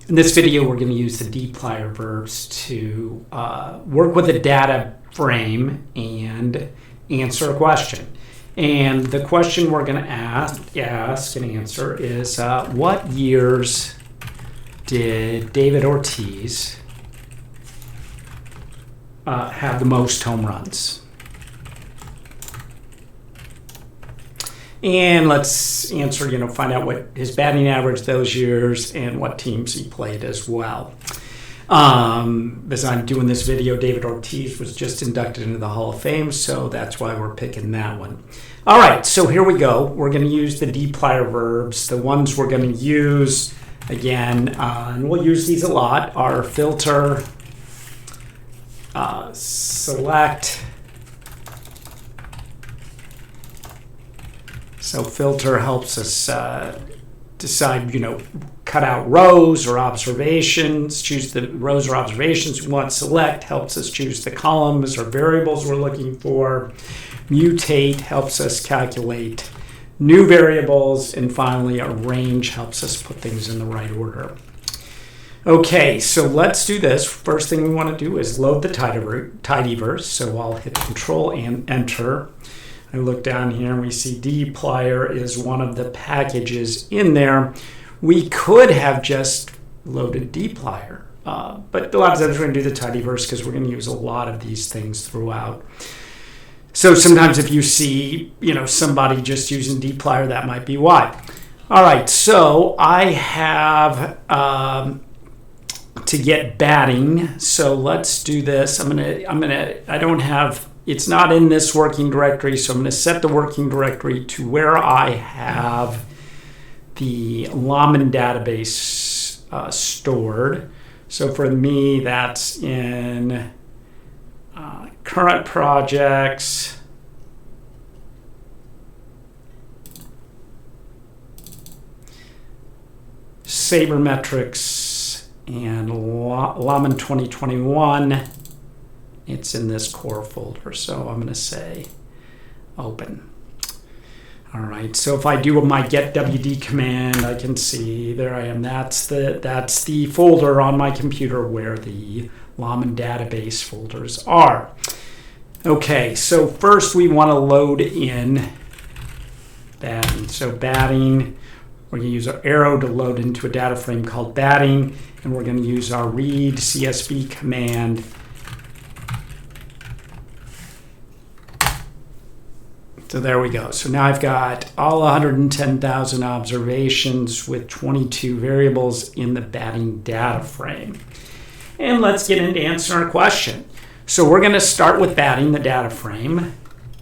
In this video, we're going to use the DPLYR verbs to work with a data frame and answer a question. And the question we're going to ask and answer is, what years did David Ortiz have the most home runs? And let's answer, find out what his batting average those years and what teams he played as well. As I'm doing this video, David Ortiz was just inducted into the Hall of Fame, so that's why we're picking that one. All right, so here we go. We're going to use the DPLYR verbs. The ones we're going to use, again, and we'll use these a lot, are filter, select. So filter helps us decide, cut out rows or observations, choose the rows or observations we want. Select helps us choose the columns or variables we're looking for. Mutate helps us calculate new variables. And finally, arrange helps us put things in the right order. Okay, so let's do this. First thing we want to do is load the tidyverse. So I'll hit Control and Enter. I look down here and we see DPLYR is one of the packages in there. We could have just loaded DPLYR, but a lot of times we're going to do the tidyverse because we're going to use a lot of these things throughout. So sometimes if you see, somebody just using DPLYR, that might be why. All right, so I have to get batting. So let's do this. I don't have. It's not in this working directory, so I'm going to set the working directory to where I have the Laman database stored. So for me, that's in current projects, Sabermetrics, and Laman 2021. It's in this core folder, so I'm going to say open. All right, so if I do my get WD command, I can see there I am. That's the folder on my computer where the Laman database folders are. Okay, so first we want to load in batting. So batting, we're going to use our arrow to load into a data frame called batting, and we're going to use our read CSV command. So there we go. So now I've got all 110,000 observations with 22 variables in the batting data frame. And let's get into answering our question. So we're going to start with batting, the data frame.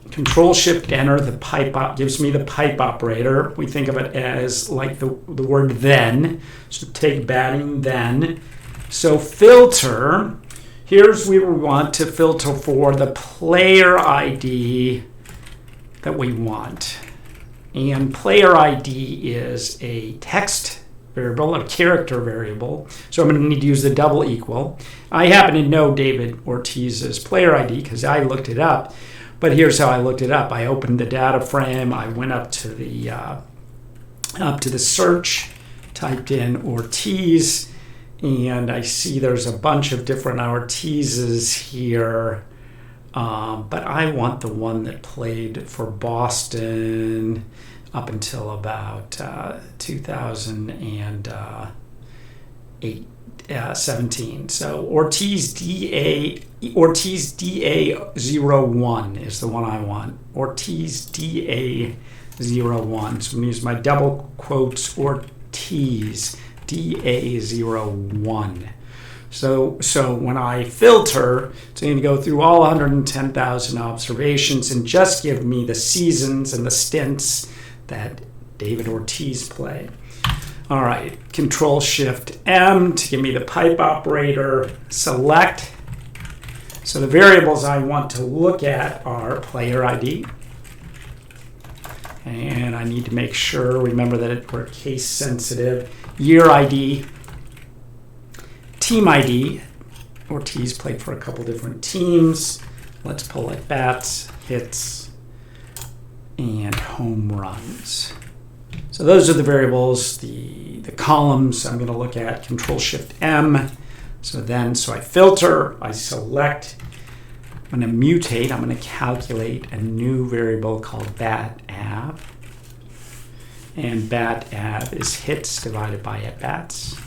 Control-Shift-Enter, the pipe gives me the pipe operator. We think of it as like the word then. So take batting then. So filter, here's where we want to filter for the player ID that we want. And player ID is a text variable, a character variable. So I'm going to need to use the double equal. I happen to know David Ortiz's player ID because I looked it up. But here's how I looked it up. I opened the data frame. I went up to the search, typed in Ortiz, and I see there's a bunch of different Ortizes here. But I want the one that played for Boston up until about 2017. So Ortiz DA01 is the one I want. Ortiz DA01. So I'm going to use my double quotes Ortiz DA01. So when I filter, it's going to go through all 110,000 observations and just give me the seasons and the stints that David Ortiz played. All right, Control-Shift-M to give me the pipe operator. Select. So the variables I want to look at are player ID. And I need to make sure, remember that we're case sensitive. Year ID. Team ID, Ortiz played for a couple different teams. Let's pull like bats, hits, and home runs. So those are the variables. The columns I'm going to look at, Control-Shift-M. So I filter, I select, I'm going to mutate, I'm going to calculate a new variable called BAT-AV. And BAT-AV is hits divided by at-bats.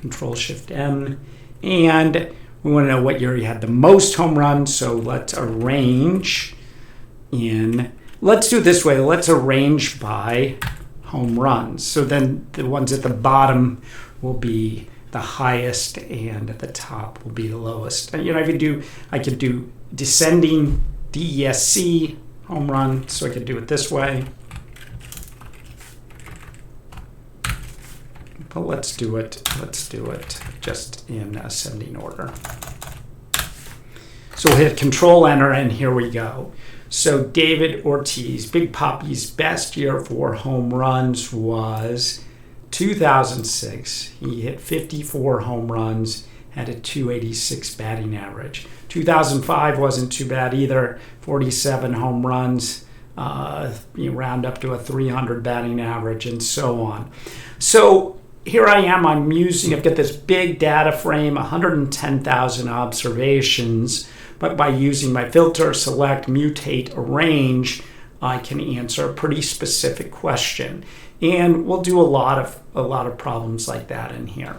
Control-Shift-M. And we want to know what year you had the most home runs, so let's arrange in, let's do it this way, let's arrange by home runs. So then the ones at the bottom will be the highest and at the top will be the lowest. You know, I could do descending DESC home run, so I could do it this way. But let's do it just in ascending order. So we'll hit Control Enter, and here we go. So David Ortiz, Big Papi's best year for home runs was 2006. He hit 54 home runs, had a 286 batting average. 2005 wasn't too bad either, 47 home runs, you round up to a 300 batting average, and so on. So here I am, I've got this big data frame, 110,000 observations, but by using my filter, select, mutate, arrange, I can answer a pretty specific question. And we'll do a lot of problems like that in here.